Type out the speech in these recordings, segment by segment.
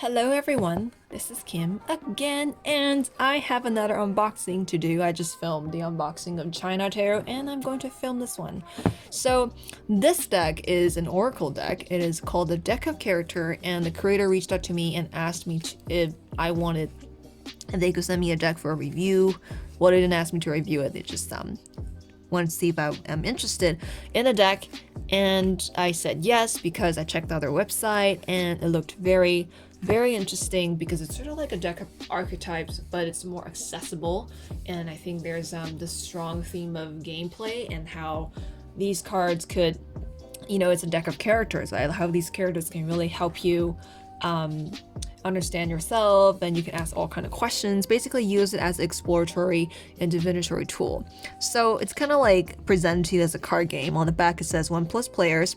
Hello everyone, this is Kim again, and I have another unboxing to do. I just filmed the unboxing of China Tarot, and I'm going to film this one. So this deck is an Oracle deck. It is called the Deck of Character, and the creator reached out to me and asked me if I wanted, and they could send me a deck for a review. Well, they didn't ask me to review it, they just wanted to see if I am interested in a deck, and I said yes because I checked out their website and it looked very interesting because it's sort of like a deck of archetypes, but it's more accessible. And I think there's this strong theme of gameplay and how these cards could, it's a deck of characters, right? How these characters can really help you understand yourself, and you can ask all kind of questions. Basically use it as an exploratory and divinatory tool. So it's kind of like presented to you as a card game. On the back it says 1+ players.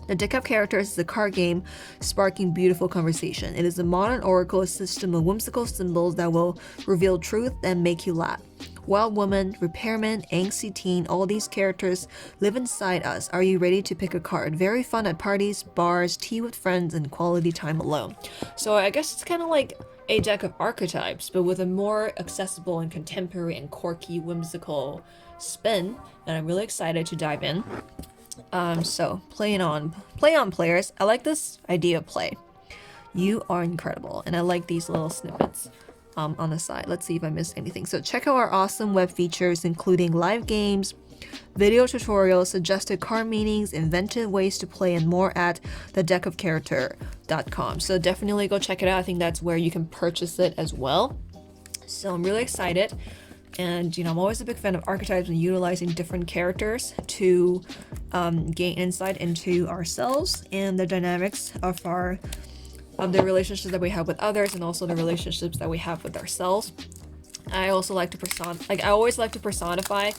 The Deck of Characters is a card game sparking beautiful conversation. It is a modern oracle system of whimsical symbols that will reveal truth and make you laugh. Wild woman, repairman, angsty teen, all these characters live inside us. Are you ready to pick a card? Very fun at parties, bars, tea with friends, and quality time alone. So I guess it's kind of like a deck of archetypes, but with a more accessible and contemporary and quirky, whimsical spin. And I'm really excited to dive in. So play on players. I like this idea of play. You are incredible, and I like these little snippets on the side. Let's see if I missed anything. So check out our awesome web features, including live games, video tutorials, suggested card meanings, inventive ways to play, and more at thedeckofcharacter.com. So definitely go check it out. I think that's where you can purchase it as well. So I'm really excited. And I'm always a big fan of archetypes and utilizing different characters to gain insight into ourselves and the dynamics of the relationships that we have with others, and also the relationships that we have with ourselves. I also like to I always like to personify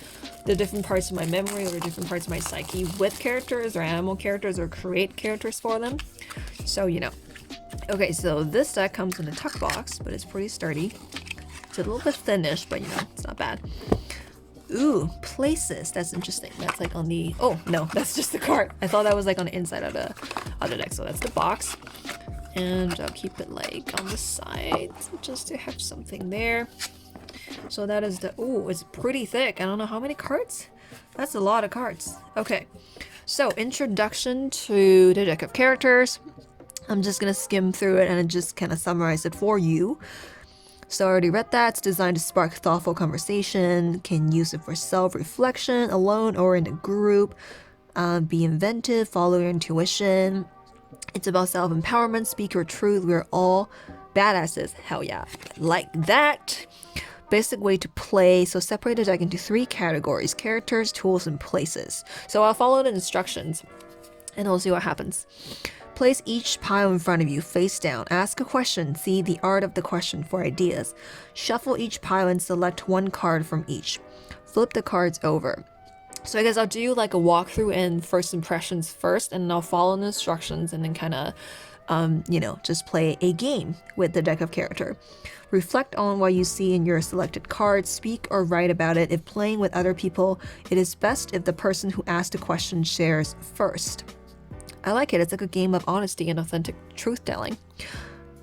the different parts of my memory or the different parts of my psyche with characters or animal characters, or create characters for them. So okay, so this deck comes in a tuck box, but it's pretty sturdy. It's a little bit thinnish, but it's not bad. Ooh, places. That's interesting. That's like on the... Oh, no, that's just the card. I thought that was like on the inside of the deck. So that's the box. And I'll keep it like on the side just to have something there. So that is the... Ooh, it's pretty thick. I don't know how many cards. That's a lot of cards. Okay. So introduction to the deck of characters. I'm just going to skim through it and just kind of summarize it for you. So I already read that. It's designed to spark thoughtful conversation. Can use it for self-reflection, alone or in a group. Be inventive, follow your intuition. It's about self-empowerment, speak your truth. We're all badasses. Hell yeah. Like that. Basic way to play. So separate the deck into 3 categories: characters, tools, and places. So I'll follow the instructions and we'll see what happens. Place each pile in front of you face down. Ask a question. See the art of the question for ideas. Shuffle each pile and select 1 card from each. Flip the cards over. So I guess I'll do like a walkthrough and first impressions first, and I'll follow the instructions and then kind of, just play a game with the deck of character. Reflect on what you see in your selected cards. Speak or write about it. If playing with other people, it is best if the person who asked the question shares first. I like it. It's like a game of honesty and authentic truth-telling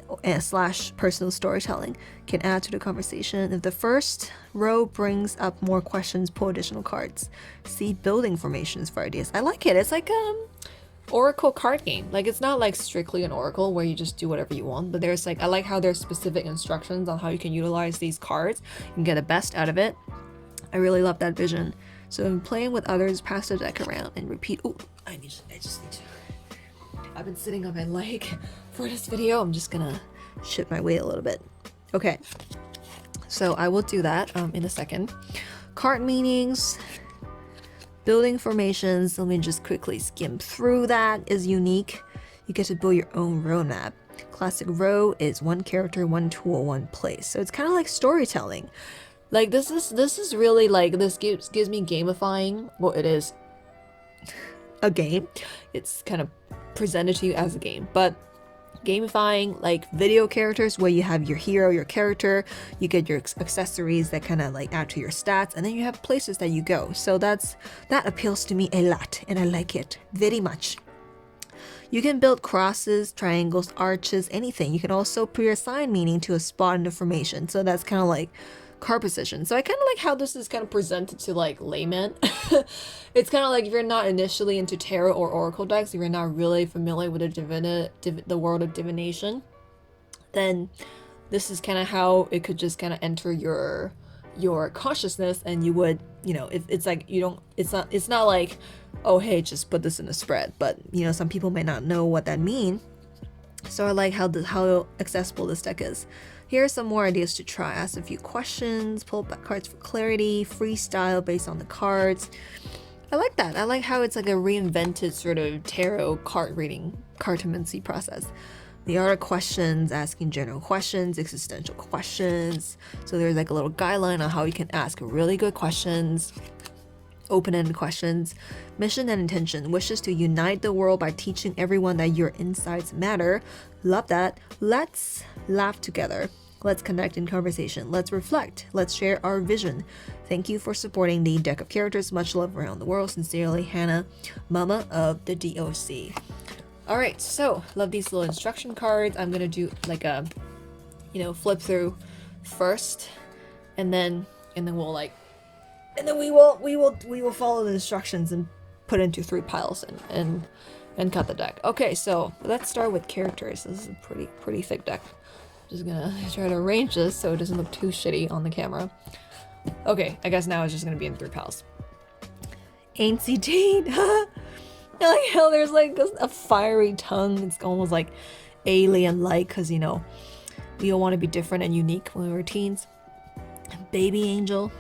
/ personal storytelling. Can add to the conversation. If the first row brings up more questions, pull additional cards. See building formations for ideas. I like it. It's like oracle card game. Like, it's not like strictly an oracle where you just do whatever you want, but there's like, I like how there's specific instructions on how you can utilize these cards and get the best out of it. I really love that vision. So in playing with others, pass the deck around and repeat. Oh, I just need to. I've been sitting on my leg for this video. I'm just gonna shift my weight a little bit. Okay, so I will do that in a second. Card meanings, building formations. Let me just quickly skim through that. Is unique. You get to build your own roadmap. Classic row is 1 character, 1 tool, 1 place. So it's kind of like storytelling. Like this is really like, this gives me gamifying. Well, it is a game. It's kind of presented to you as a game, but gamifying like video characters where you have your hero, your character, you get your accessories that kind of like add to your stats, and then you have places that you go. So that appeals to me a lot, and I like it very much. You can build crosses, triangles, arches, anything. You can also pre-assign meaning to a spot in the formation. So that's kind of like card position. So I kind of like how this is kind of presented to like laymen. It's kind of like if you're not initially into tarot or oracle decks, if you're not really familiar with the world of divination, then this is kind of how it could just kind of enter your consciousness, and you would, you know, it's like you don't, it's not like, oh hey, just put this in a spread, but you know, some people may not know what that means. So I like how accessible this deck is. Here are some more ideas to try. Ask a few questions, pull back cards for clarity, freestyle based on the cards. I like that. I like how it's like a reinvented sort of tarot card reading, cartomancy process. The art of questions, asking general questions, existential questions. So there's like a little guideline on how you can ask really good questions, open-ended questions. Mission and intention, wishes to unite the world by teaching everyone that your insights matter. Love that. Let's laugh together. Let's connect in conversation. Let's reflect. Let's share our vision. Thank you for supporting the deck of characters. Much love around the world. Sincerely, Hannah, Mama of the DOC. All right, so love these little instruction cards. I'm gonna do like a, you know, flip through first, and then we'll like, and then we will follow the instructions and put into 3 piles and cut the deck. Okay, so let's start with characters. This is a pretty thick deck. Just gonna try to arrange this so it doesn't look too shitty on the camera. Okay, I guess now it's just gonna be in 3 piles. Ain't Teen. I like how there's like a fiery tongue. It's almost like alien-like, because you know, we all want to be different and unique when we were teens. Baby angel.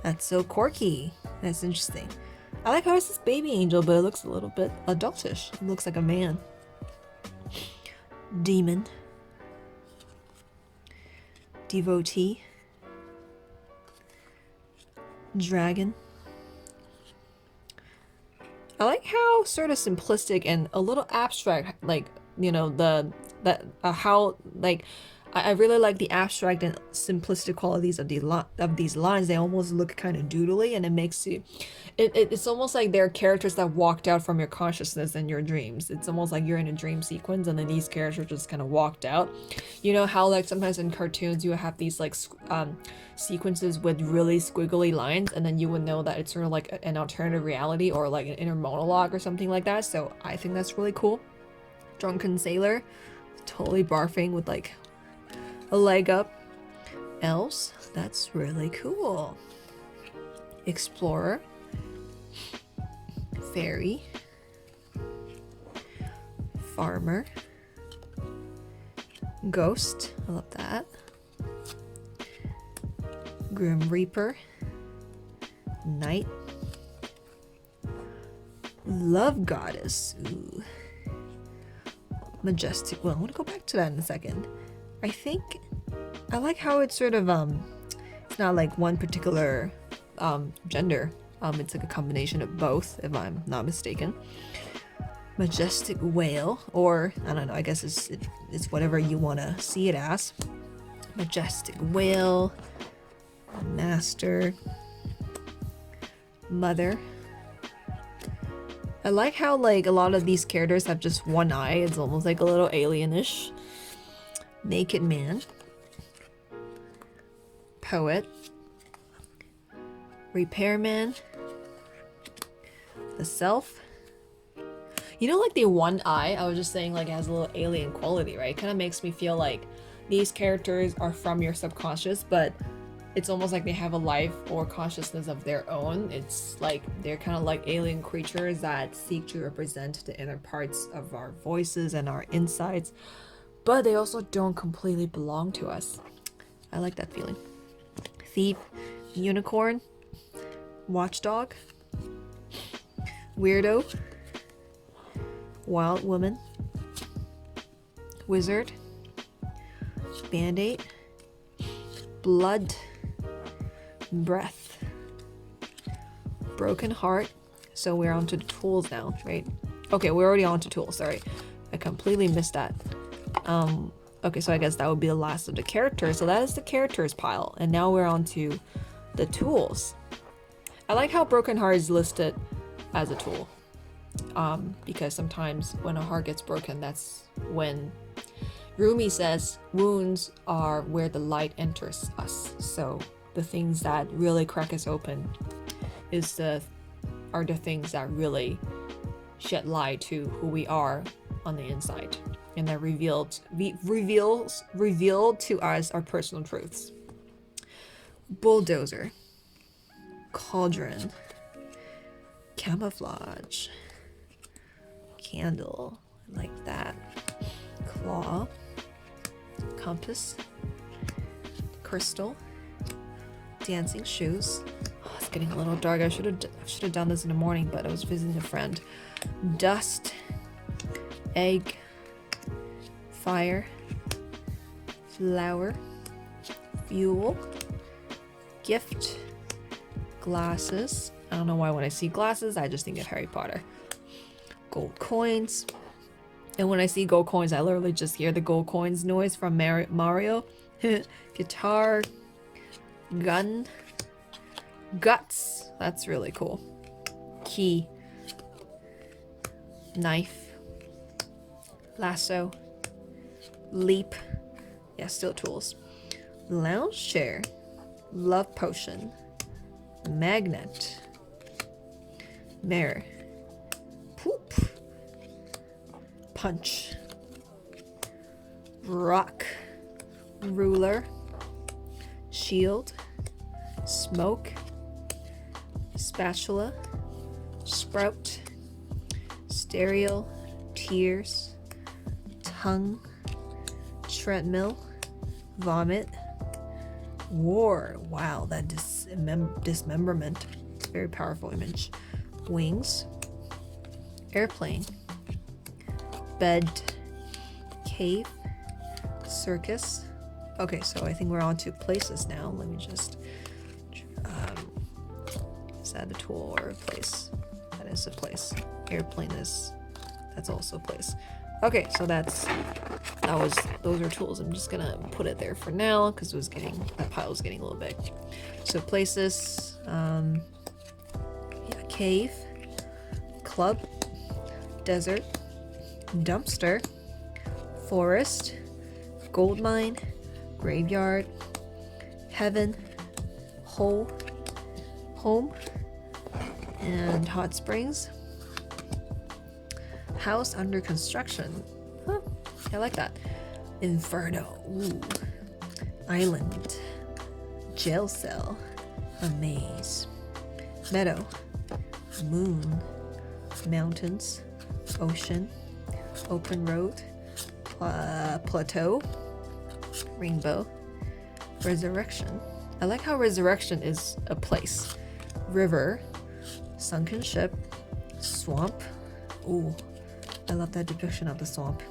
That's so quirky. That's interesting. I like how it's this baby angel, but it looks a little bit adultish. It looks like a man. Demon. Devotee. Dragon. I like how sort of simplistic and a little abstract, like, you know, how, like, I really like the abstract and simplistic qualities of these lines. They almost look kind of doodly, and it makes you, it's almost like they're characters that walked out from your consciousness and your dreams. It's almost like you're in a dream sequence, and then these characters just kind of walked out. You know how like sometimes in cartoons you have these like sequences with really squiggly lines, and then you would know that it's sort of like an alternative reality or like an inner monologue or something like that. So I think that's really cool. Drunken sailor, totally barfing with like a leg up. Elves, that's really cool. Explorer. Fairy. Farmer. Ghost, I love that. Grim Reaper. Knight. Love Goddess. Ooh. Majestic. Well, I want to go back to that in a second. I think I like how it's sort of it's not like one particular gender. It's like a combination of both, if I'm not mistaken. Majestic whale, or I don't know, I guess it's whatever you want to see it as. Majestic whale. Master. Mother. I like how like a lot of these characters have just one eye. It's almost like a little alienish. Naked man. Poet. Repairman. The self. You know, like the one eye, I was just saying like it has a little alien quality, right? It kind of makes me feel like these characters are from your subconscious, but it's almost like they have a life or consciousness of their own. It's like they're kind of like alien creatures that seek to represent the inner parts of our voices and our insights, but they also don't completely belong to us. I like that feeling. Thief, unicorn, watchdog, weirdo, wild woman, wizard, band-aid, blood, breath, broken heart. So we're on to the tools now, right? Okay, we're already on to tools. Sorry, I completely missed that. Okay, so I guess that would be the last of the characters. So that is the characters pile, and now we're on to the tools. I like how broken heart is listed as a tool. because sometimes when a heart gets broken, that's when Rumi says wounds are where the light enters us. So the things that really crack us open are the things that really shed light to who we are on the inside, and that reveal to us our personal truths. Bulldozer, cauldron, camouflage, candle, I like that, claw, compass, crystal, dancing shoes. Oh, it's getting a little dark. I should have done this in the morning, but I was visiting a friend. Dust, egg, fire, flower, fuel, gift, glasses. I don't know why when I see glasses, I just think of Harry Potter. Gold coins. And when I see gold coins, I literally just hear the gold coins noise from Mario. Guitar, gun, guts. That's really cool. Key, knife, lasso, leap. Yeah, still tools. Lounge chair, love potion, magnet, mirror, poop, punch, rock, ruler, shield, smoke, spatula, sprout, stereo, tears, tongue, treadmill, vomit, war. Wow, that dismemberment. Very powerful image. Wings, airplane, bed, cave, circus. Okay, so I think we're on to places now. Let me just is that a tool or a place? That is a place. Airplane that's also a place. Okay, so those are tools. I'm just gonna put it there for now because that pile was getting a little big. So places, cave, club, desert, dumpster, forest, gold mine, graveyard, heaven, home, and hot springs. House under construction. Huh, I like that. Inferno. Ooh. Island. Jail cell. A maze. Meadow. Moon. Mountains. Ocean. Open road. Plateau. Rainbow. Resurrection. I like how resurrection is a place. River. Sunken ship. Swamp. Ooh. I love that depiction of the swamp.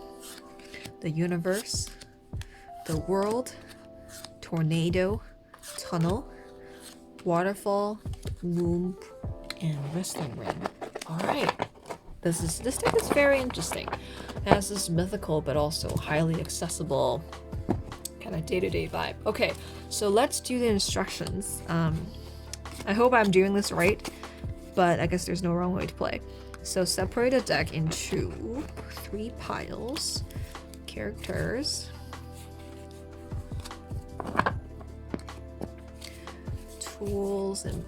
The universe, the world, tornado, tunnel, waterfall, womb, and wrestling ring. All right, this deck is very interesting. It has this mythical but also highly accessible kind of day-to-day vibe. Okay, so let's do the instructions. I hope I'm doing this right, but I guess there's no wrong way to play. So separate a deck into 3 piles. Characters. Tools and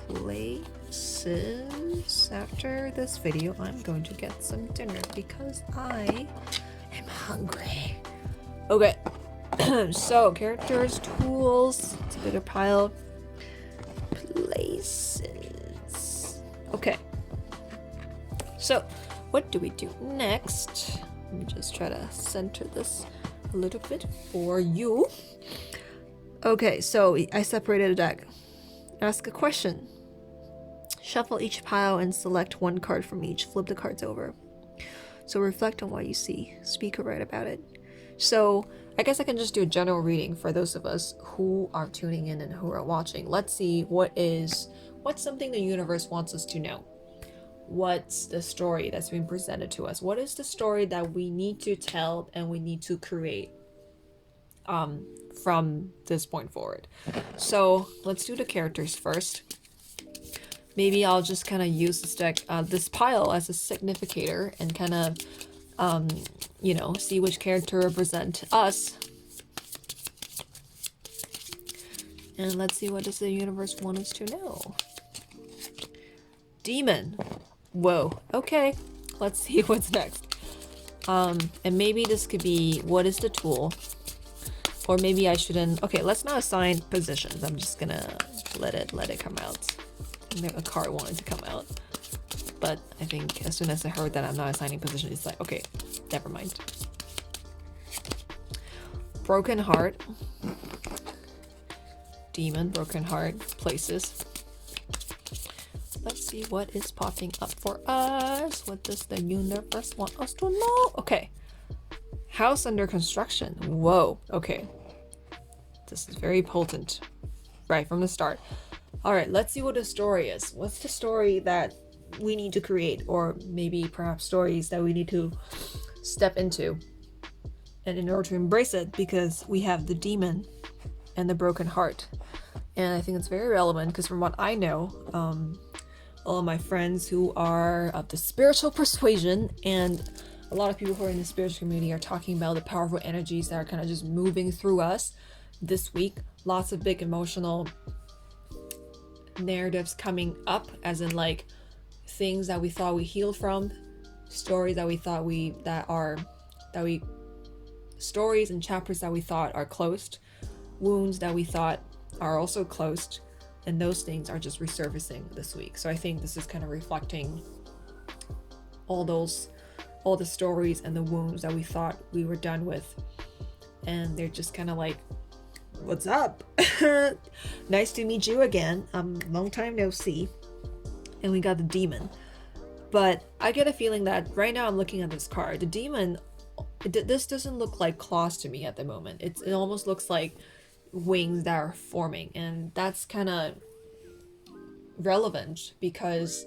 places. After this video, I'm going to get some dinner because I am hungry. Okay. So characters, tools. It's a bigger pile. Places. Okay. So, what do we do next? Let me just try to center this a little bit for you. Okay, so I separated a deck. Ask a question. Shuffle each pile and select 1 card from each. Flip the cards over. So reflect on what you see. Speak or write about it. So I guess I can just do a general reading for those of us who are tuning in and who are watching. Let's see what's something the universe wants us to know. What's the story that's being presented to us? What is the story that we need to tell and we need to create from this point forward? So let's do the characters first. maybe I'll just kind of use this deck, this pile as a significator and kind of, you know, see which character represent us. And let's see, what does the universe want us to know? Demon. Whoa. Okay. Let's see what's next. And maybe this could be, what is the tool? Or maybe I shouldn't. Okay, let's not assign positions. I'm just gonna let it come out. A card wanted to come out. But I think as soon as I heard that I'm not assigning positions, it's like, okay, never mind. Broken heart. Demon, broken heart, places. Let's see what is popping up for us. What does the universe want us to know? Okay. House under construction. Whoa. Okay. This is very potent. Right from the start. Alright, let's see what the story is. What's the story that we need to create? Or maybe perhaps stories that we need to step into. And in order to embrace it, because we have the demon and the broken heart. And I think it's very relevant because from what I know, all of my friends who are of the spiritual persuasion and a lot of people who are in the spiritual community are talking about the powerful energies that are kind of just moving through us this week. Lots of big emotional narratives coming up, as in like things that we thought we healed from, stories that we thought stories and chapters that we thought are closed, wounds that we thought are also closed, and those things are just resurfacing this week. So I think this is kind of reflecting all the stories and the wounds that we thought we were done with, and they're just kind of like, what's up? Nice to meet you again. Long time no see. And we got the demon, but I get a feeling that right now I'm looking at this card, the demon, this doesn't look like claws to me at the moment. It almost looks like wings that are forming, and that's kind of relevant because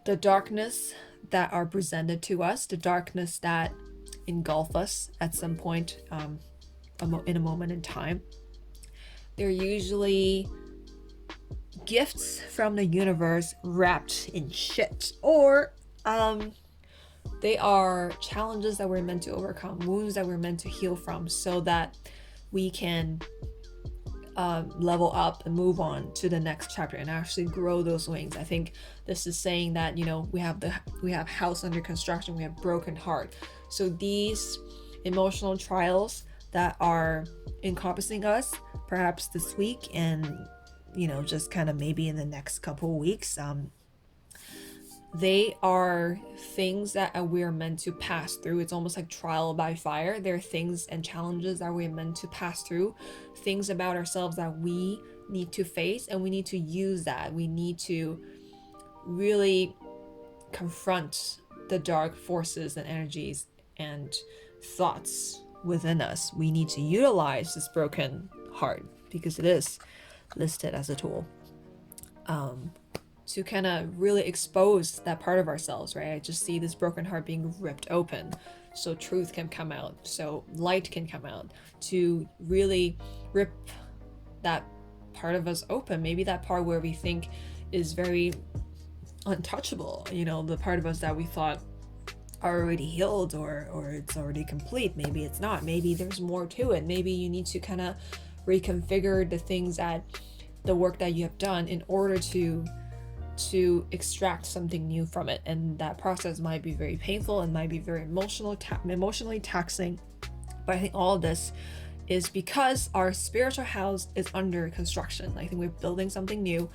the darkness that are presented to us, the darkness that engulf us at some point in a moment in time, they're usually gifts from the universe wrapped in shit, or they are challenges that we're meant to overcome, wounds that we're meant to heal from, so that we can level up and move on to the next chapter and actually grow those wings. I think this is saying that, you know, we have house under construction, we have broken heart. So these emotional trials that are encompassing us perhaps this week and, you know, just kind of maybe in the next couple of weeks, they are things that we're meant to pass through. It's almost like trial by fire. They're things and challenges that we're meant to pass through, things about ourselves that we need to face, and we need to use that. We need to really confront the dark forces and energies and thoughts within us. We need to utilize this broken heart because it is listed as a tool. To kind of really expose that part of ourselves, right? I just see this broken heart being ripped open so truth can come out, so light can come out, to really rip that part of us open. Maybe that part where we think is very untouchable, you know, the part of us that we thought are already healed or it's already complete. Maybe it's not. Maybe there's more to it. Maybe you need to kind of reconfigure the things that the work that you have done in order to extract something new from it, and that process might be very painful and might be very emotionally taxing. But I think all of this is because our spiritual house is under construction. I think we're building something new.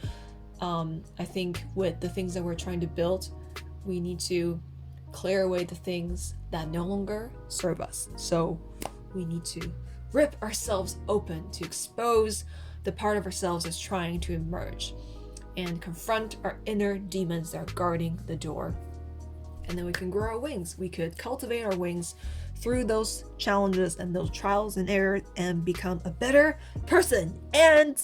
I think with the things that we're trying to build, we need to clear away the things that no longer serve us. So we need to rip ourselves open to expose the part of ourselves that's trying to emerge and confront our inner demons that are guarding the door. And then we can grow our wings. We could cultivate our wings through those challenges and those trials and errors and become a better person and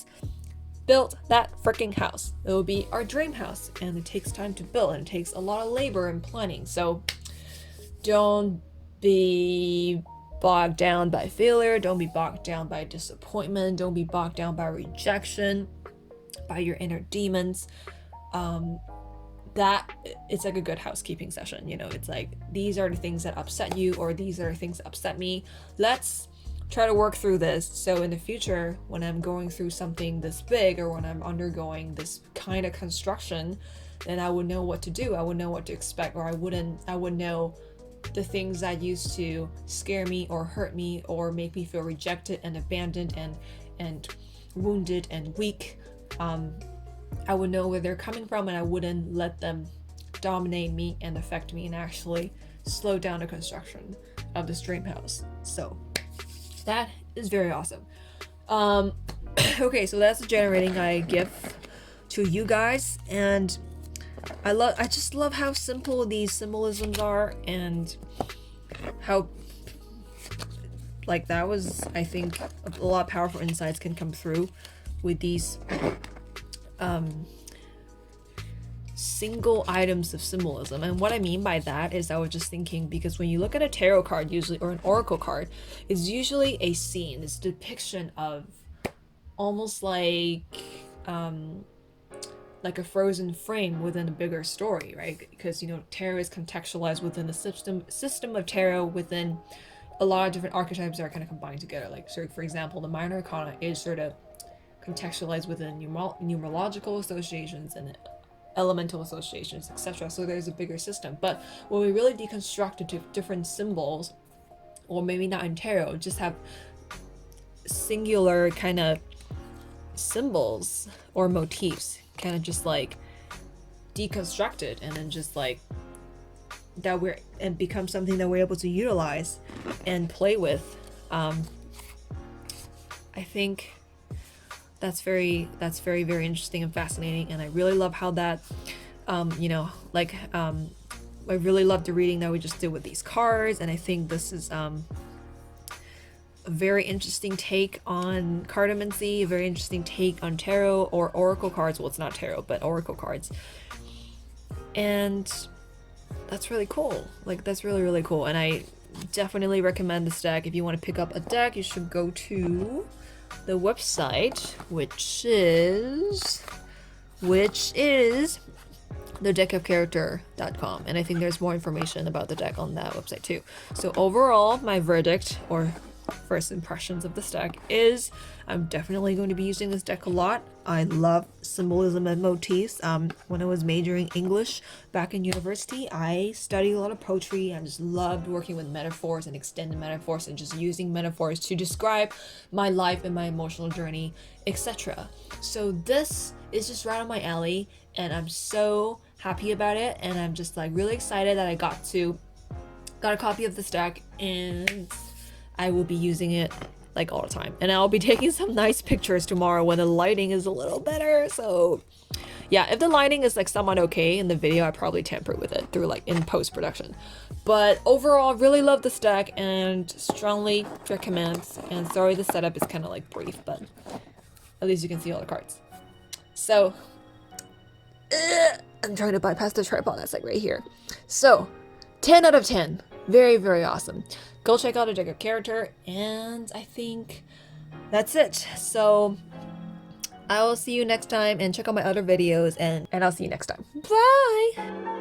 build that freaking house. It will be our dream house, and it takes time to build, and it takes a lot of labor and planning. So don't be bogged down by failure. Don't be bogged down by disappointment. Don't be bogged down by rejection, by your inner demons. that it's like a good housekeeping session. You know, it's like, these are the things that upset you, or these are the things that upset me. Let's try to work through this, so in the future when I'm going through something this big, or when I'm undergoing this kind of construction, then I would know what to do. I would know what to expect, or I would know the things that used to scare me or hurt me or make me feel rejected and abandoned and wounded and weak. I would know where they're coming from, and I wouldn't let them dominate me and affect me, and actually slow down the construction of this dream house. So that is very awesome. Okay, so that's the generating I give to you guys, and I just love how simple these symbolisms are, and how, like, that was, I think, a lot of powerful insights can come through with these single items of symbolism. And what I mean by that is, I was just thinking, because when you look at a tarot card usually, or an oracle card, it's usually a scene, it's a depiction of almost like a frozen frame within a bigger story, right? Because, you know, tarot is contextualized within the system of tarot, within a lot of different archetypes that are kind of combined together. Like, so for example, the minor arcana is sort of contextualized within numerological associations and elemental associations, etc. So there's a bigger system. But when we really deconstruct into different symbols, or maybe not in tarot, just have singular kind of symbols or motifs, kind of just like deconstructed, and then just like that and become something that we're able to utilize and play with. I think that's very very interesting and fascinating, and I really love how that you know, like I really love the reading that we just did with these cards, and I think this is a very interesting take on cartomancy, a very interesting take on tarot or oracle cards. Well, it's not tarot, but oracle cards, and that's really cool. Like, that's really cool, and I definitely recommend this deck. If you want to pick up a deck, you should go to the website, which is thedeckofcharacter.com, and I think there's more information about the deck on that website too. So overall, my verdict, or first impressions of this deck, is I'm definitely going to be using this deck a lot. I love symbolism and motifs. When I was majoring English back in university, I studied a lot of poetry. I just loved working with metaphors and extended metaphors, and just using metaphors to describe my life and my emotional journey, etc. So this is just right on my alley, and I'm so happy about it, and I'm just like really excited that I got a copy of this deck, and I will be using it like all the time, and I'll be taking some nice pictures tomorrow when the lighting is a little better. So yeah, if the lighting is like somewhat okay in the video, I probably tamper with it through like in post-production. But overall, really love this deck and strongly recommend. And sorry the setup is kind of like brief, but at least you can see all the cards. So I'm trying to bypass the tripod that's like right here. So 10 out of 10. Very awesome. Go check out a deck of character, and I think that's it. So I will see you next time, and check out my other videos, and I'll see you next time. Bye!